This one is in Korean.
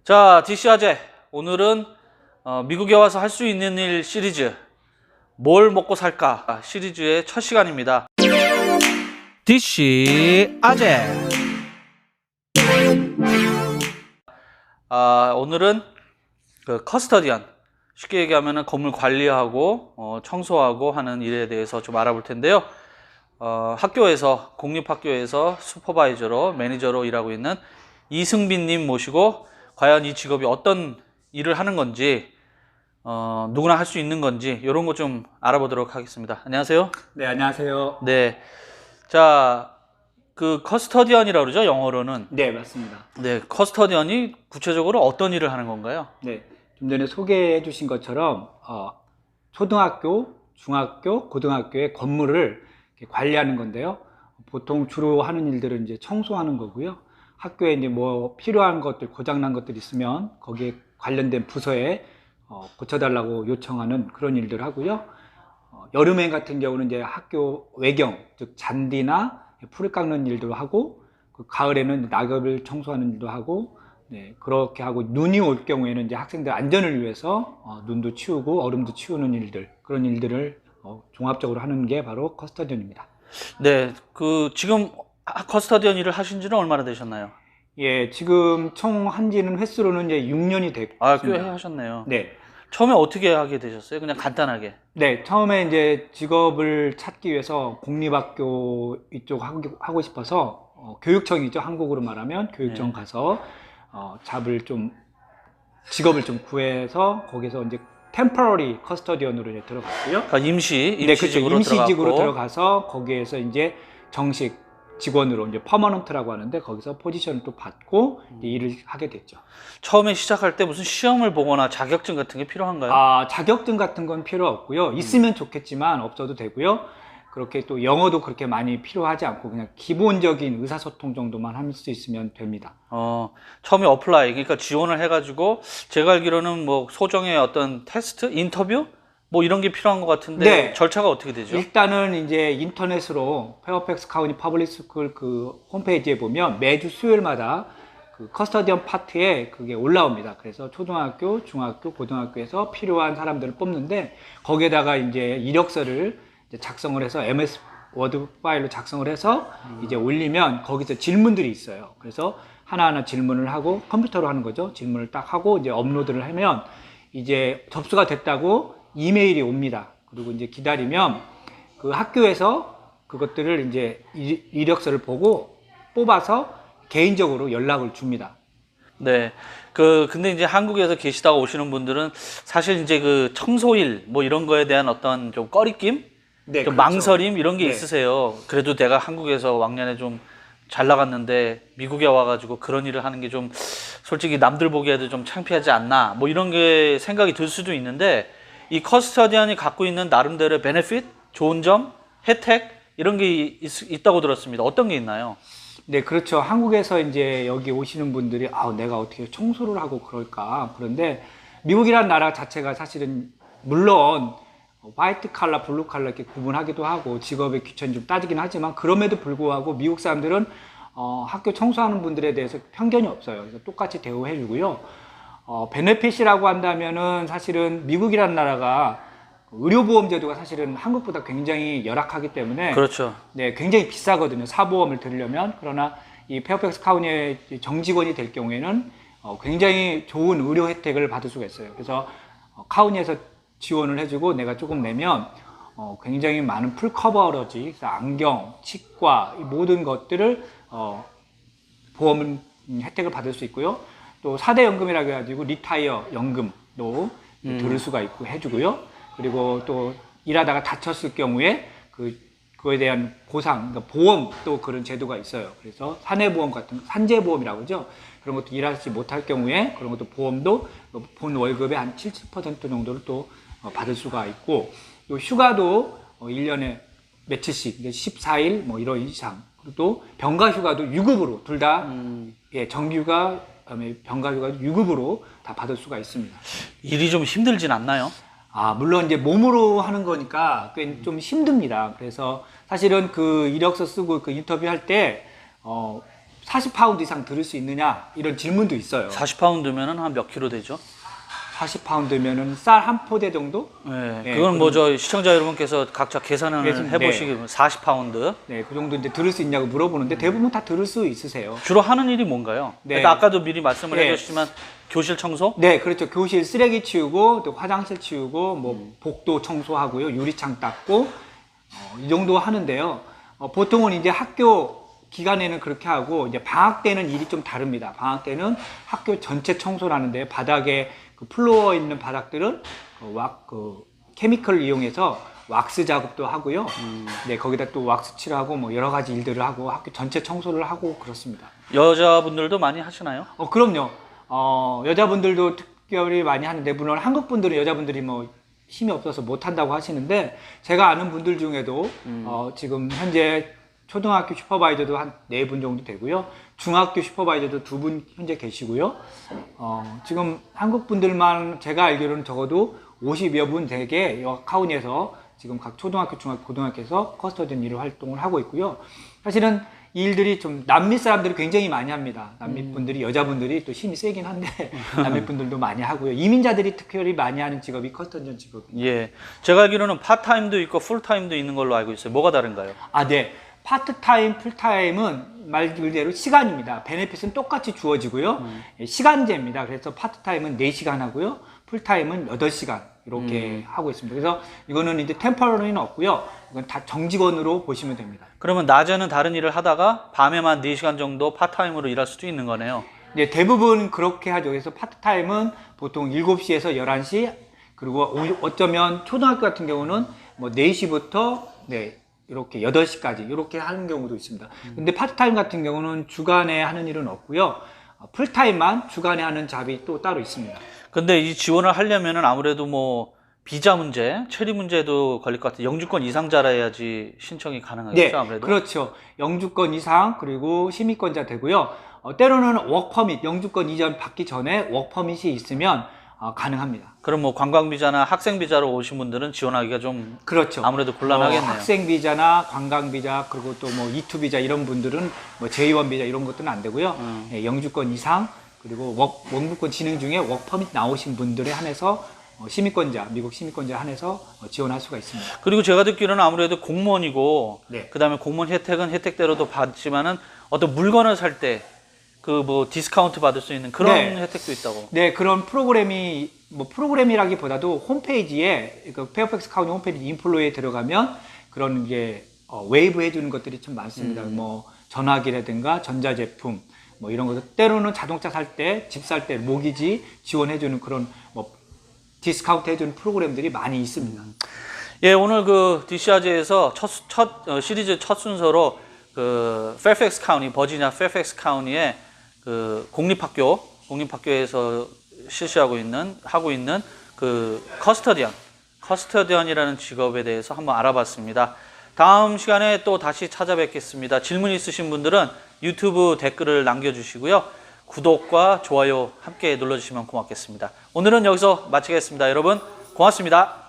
자, DC 아재. 오늘은 미국에 와서 할 수 있는 일 시리즈 뭘 먹고 살까 시리즈의 첫 시간입니다. DC 아재. 오늘은 그 커스터디언, 쉽게 얘기하면 건물 관리하고 청소하고 하는 일에 대해서 좀 알아볼 텐데요. 학교에서, 공립학교에서 슈퍼바이저로, 매니저로 일하고 있는 이승빈님 모시고 과연 이 직업이 어떤 일을 하는 건지, 누구나 할 수 있는 건지, 이런 거 좀 알아보도록 하겠습니다. 안녕하세요. 네, 안녕하세요. 네. 자, 그 커스터디언이라고 그러죠, 영어로는. 네, 맞습니다. 네, 커스터디언이 구체적으로 어떤 일을 하는 건가요? 네, 좀 전에 소개해 주신 것처럼 초등학교, 중학교, 고등학교의 건물을 이렇게 관리하는 건데요. 보통 주로 하는 일들은 이제 청소하는 거고요. 학교에 이제 뭐 필요한 것들, 고장난 것들 있으면 거기에 관련된 부서에 고쳐달라고 요청하는 그런 일들 하고요. 여름에 같은 경우는 이제 학교 외경, 즉 잔디나 풀을 깎는 일도 하고, 그 가을에는 낙엽을 청소하는 일도 하고, 네, 그렇게 하고 눈이 올 경우에는 이제 학생들 안전을 위해서 눈도 치우고 얼음도 치우는 일들, 그런 일들을 종합적으로 하는 게 바로 커스터디언입니다. 네, 그 지금 커스터디언 일을 하신 지는 얼마나 되셨나요? 예, 지금 총 한지는 횟수로는 이제 6년이 됐습니다. 꽤 하셨네요. 네. 처음에 어떻게 하게 되셨어요? 그냥 간단하게. 네, 처음에 이제 직업을 찾기 위해서 공립학교 이쪽 하고 싶어서 교육청이죠. 한국으로 말하면 교육청 네. 가서 직업을 좀 구해서 거기서 이제 템퍼러리 커스터디언으로 이제 들어갔고요. 그러니까 네, 그렇죠. 임시직으로 임시직으로 들어갔고. 들어가서 거기에서 이제 정식 직원으로 이제 퍼머넌트라고 하는데 거기서 포지션을 또 받고 이제 일을 하게 됐죠. 처음에 시작할 때 무슨 시험을 보거나 자격증 같은 게 필요한가요? 자격증 같은 건 필요 없고요. 있으면 좋겠지만 없어도 되고요. 그렇게 또 영어도 그렇게 많이 필요하지 않고 그냥 기본적인 의사소통 정도만 할 수 있으면 됩니다. 처음에 어플라이, 그러니까 지원을 해가지고 제가 알기로는 뭐 소정의 어떤 테스트, 인터뷰 뭐 이런 게 필요한 것 같은데 네. 절차가 어떻게 되죠? 일단은 이제 인터넷으로 페어팩스 카운티 퍼블릭 스쿨 그 홈페이지에 보면 매주 수요일마다 그 커스터디언 파트에 그게 올라옵니다. 그래서 초등학교, 중학교, 고등학교에서 필요한 사람들을 뽑는데 거기에다가 이제 이력서를 이제 작성을 해서 MS 워드 파일로 작성을 해서 이제 올리면 거기서 질문들이 있어요. 그래서 하나하나 질문을 하고 컴퓨터로 하는 거죠. 질문을 딱 하고 이제 업로드를 하면 이제 접수가 됐다고 이메일이 옵니다. 그리고 이제 기다리면 그 학교에서 그것들을 이제 이력서를 보고 뽑아서 개인적으로 연락을 줍니다. 네. 근데 이제 한국에서 계시다가 오시는 분들은 사실 이제 그 청소일 뭐 이런 거에 대한 어떤 좀 꺼리낌? 네, 좀 그렇죠. 망설임 이런 게 네. 있으세요. 그래도 내가 한국에서 왕년에 좀 잘 나갔는데 미국에 와가지고 그런 일을 하는 게 좀 솔직히 남들 보기에도 좀 창피하지 않나 뭐 이런 게 생각이 들 수도 있는데 이 커스터디언이 갖고 있는 나름대로의 베네핏, 좋은 점, 혜택 이런 게 있다고 들었습니다. 어떤 게 있나요? 네, 그렇죠. 한국에서 이제 여기 오시는 분들이 내가 어떻게 청소를 하고 그럴까. 그런데 미국이라는 나라 자체가 사실은 물론 화이트 칼라, 블루 칼라 이렇게 구분하기도 하고 직업의 귀천이 좀 따지긴 하지만 그럼에도 불구하고 미국 사람들은 학교 청소하는 분들에 대해서 편견이 없어요. 그래서 똑같이 대우해 주고요. 베네핏이라고 한다면은 사실은 미국이라는 나라가 의료보험 제도가 사실은 한국보다 굉장히 열악하기 때문에 그렇죠. 네, 굉장히 비싸거든요. 사보험을 들으려면. 그러나 이 페어팩스 카운티의 정직원이 될 경우에는 굉장히 좋은 의료 혜택을 받을 수가 있어요. 그래서 카운티에서 지원을 해주고 내가 조금 내면 굉장히 많은 풀 커버러지, 안경, 치과 이 모든 것들을 보험 혜택을 받을 수 있고요. 또 4대 연금이라고 해가지고 리타이어 연금도 들을 수가 있고 해주고요. 그리고 또 일하다가 다쳤을 경우에 그거에 대한 보상, 그러니까 보험 또 그런 제도가 있어요. 그래서 사내보험 같은 산재보험이라고 하죠. 그런 것도 일하지 못할 경우에 그런 것도 보험도 본 월급의 한 70% 정도를 또 받을 수가 있고, 또 휴가도 1년에 며칠씩 14일 뭐 이런 이상, 그리고 또 병가 휴가도 유급으로 둘 다 정규가 그다음에 병가 휴가도 유급으로 다 받을 수가 있습니다. 일이 좀 힘들진 않나요? 물론 이제 몸으로 하는 거니까 꽤 좀 힘듭니다. 그래서 사실은 그 이력서 쓰고 그 인터뷰 할 때 40파운드 이상 들을 수 있느냐 이런 질문도 있어요. 40파운드면은 한 몇 킬로 되죠? 40파운드면은 쌀 한 포대 정도? 네, 네, 그건 뭐 저 시청자 여러분께서 각자 계산을 계산, 해보시기 40파운드. 네, 그 정도 이제 들을 수 있냐고 물어보는데 대부분 다 들을 수 있으세요. 주로 하는 일이 뭔가요? 네. 그러니까 아까도 미리 말씀을 네. 해주시지만 교실 청소? 네, 그렇죠. 교실 쓰레기 치우고 또 화장실 치우고 뭐 복도 청소하고요, 유리창 닦고 이 정도 하는데요. 보통은 이제 학교 기간에는 그렇게 하고 이제 방학 때는 일이 좀 다릅니다. 방학 때는 학교 전체 청소를 하는데 바닥에 그 플로어 있는 바닥들은 그 케미컬을 이용해서 왁스 작업도 하고요. 네, 거기다 또 왁스 칠하고 뭐 여러 가지 일들을 하고 학교 전체 청소를 하고 그렇습니다. 여자분들도 많이 하시나요? 그럼요. 여자분들도 특별히 많이 하는데 물론 한국 분들은 여자분들이 뭐 힘이 없어서 못 한다고 하시는데 제가 아는 분들 중에도 지금 현재 초등학교 슈퍼바이저도 한 4분 정도 되고요. 중학교 슈퍼바이저도 2분 현재 계시고요. 지금 한국 분들만 제가 알기로는 적어도 50여 분 되게 카운에서 지금 각 초등학교, 중학교, 고등학교에서 커스터디언 일을 활동을 하고 있고요. 사실은 이 일들이 좀 남미 사람들이 굉장히 많이 합니다. 남미 분들이 여자분들이 또 힘이 세긴 한데 남미 분들도 많이 하고요. 이민자들이 특별히 많이 하는 직업이 커스터디언 직업입니다. 예, 제가 알기로는 파타임도 있고 풀타임도 있는 걸로 알고 있어요. 뭐가 다른가요? 네. 파트타임, 풀타임은 말 그대로 시간입니다. 베네핏은 똑같이 주어지고요. 시간제입니다. 그래서 파트타임은 4시간 하고요. 풀타임은 8시간 이렇게 하고 있습니다. 그래서 이거는 이제 템퍼러리는 없고요. 이건 다 정직원으로 보시면 됩니다. 그러면 낮에는 다른 일을 하다가 밤에만 4시간 정도 파타임으로 일할 수도 있는 거네요. 네, 대부분 그렇게 하죠. 그래서 파트타임은 보통 7시에서 11시, 그리고 어쩌면 초등학교 같은 경우는 뭐 4시부터 이렇게 8시까지 이렇게 하는 경우도 있습니다. 근데 파트타임 같은 경우는 주간에 하는 일은 없고요. 풀타임만 주간에 하는 잡이 또 따로 있습니다. 근데 이 지원을 하려면은 아무래도 뭐 비자 문제, 체리 문제도 걸릴 것 같아요. 영주권 이상자라 해야지 신청이 가능하겠죠, 네, 아무래도. 그렇죠. 영주권 이상 그리고 시민권자 되고요. 때로는 워크퍼밋, 영주권 이전 받기 전에 워크퍼밋이 있으면 가능합니다. 그럼 뭐 관광 비자나 학생 비자로 오신 분들은 지원하기가 좀 그렇죠. 아무래도 곤란하겠네요. 학생 비자나 관광 비자 그리고 또 뭐 E2 비자 이런 분들은 뭐 J1 비자 이런 것들은 안 되고요. 영주권 이상 그리고 원부권 진행 중에 워크퍼밋 나오신 분들에 한해서 시민권자, 미국 시민권자 한해서 지원할 수가 있습니다. 그리고 제가 듣기로는 아무래도 공무원이고 네. 그다음에 공무원 혜택은 혜택대로도 받지만은 어떤 물건을 살 때 그 뭐 디스카운트 받을 수 있는 그런 네. 혜택도 있다고. 네, 그런 프로그램이 뭐 프로그램이라기보다도 홈페이지에 그 페어팩스 카운티 홈페이지 인플로에 들어가면 그런 이제 웨이브 해주는 것들이 참 많습니다. 뭐 전화기라든가 전자제품 뭐 이런 것들 때로는 자동차 살 때, 집 살 때 모기지 지원해주는 그런 뭐 디스카운트 해주는 프로그램들이 많이 있습니다. 예, 오늘 그 DCRG에서 시리즈 첫 순서로 그 페어팩스 카운티, 버지니아 페어팩스 카운티의 그 공립학교에서 실시하고 있는 그 커스터디언이라는 직업에 대해서 한번 알아봤습니다. 다음 시간에 또 다시 찾아뵙겠습니다. 질문 있으신 분들은 유튜브 댓글을 남겨주시고요. 구독과 좋아요 함께 눌러주시면 고맙겠습니다. 오늘은 여기서 마치겠습니다. 여러분 고맙습니다.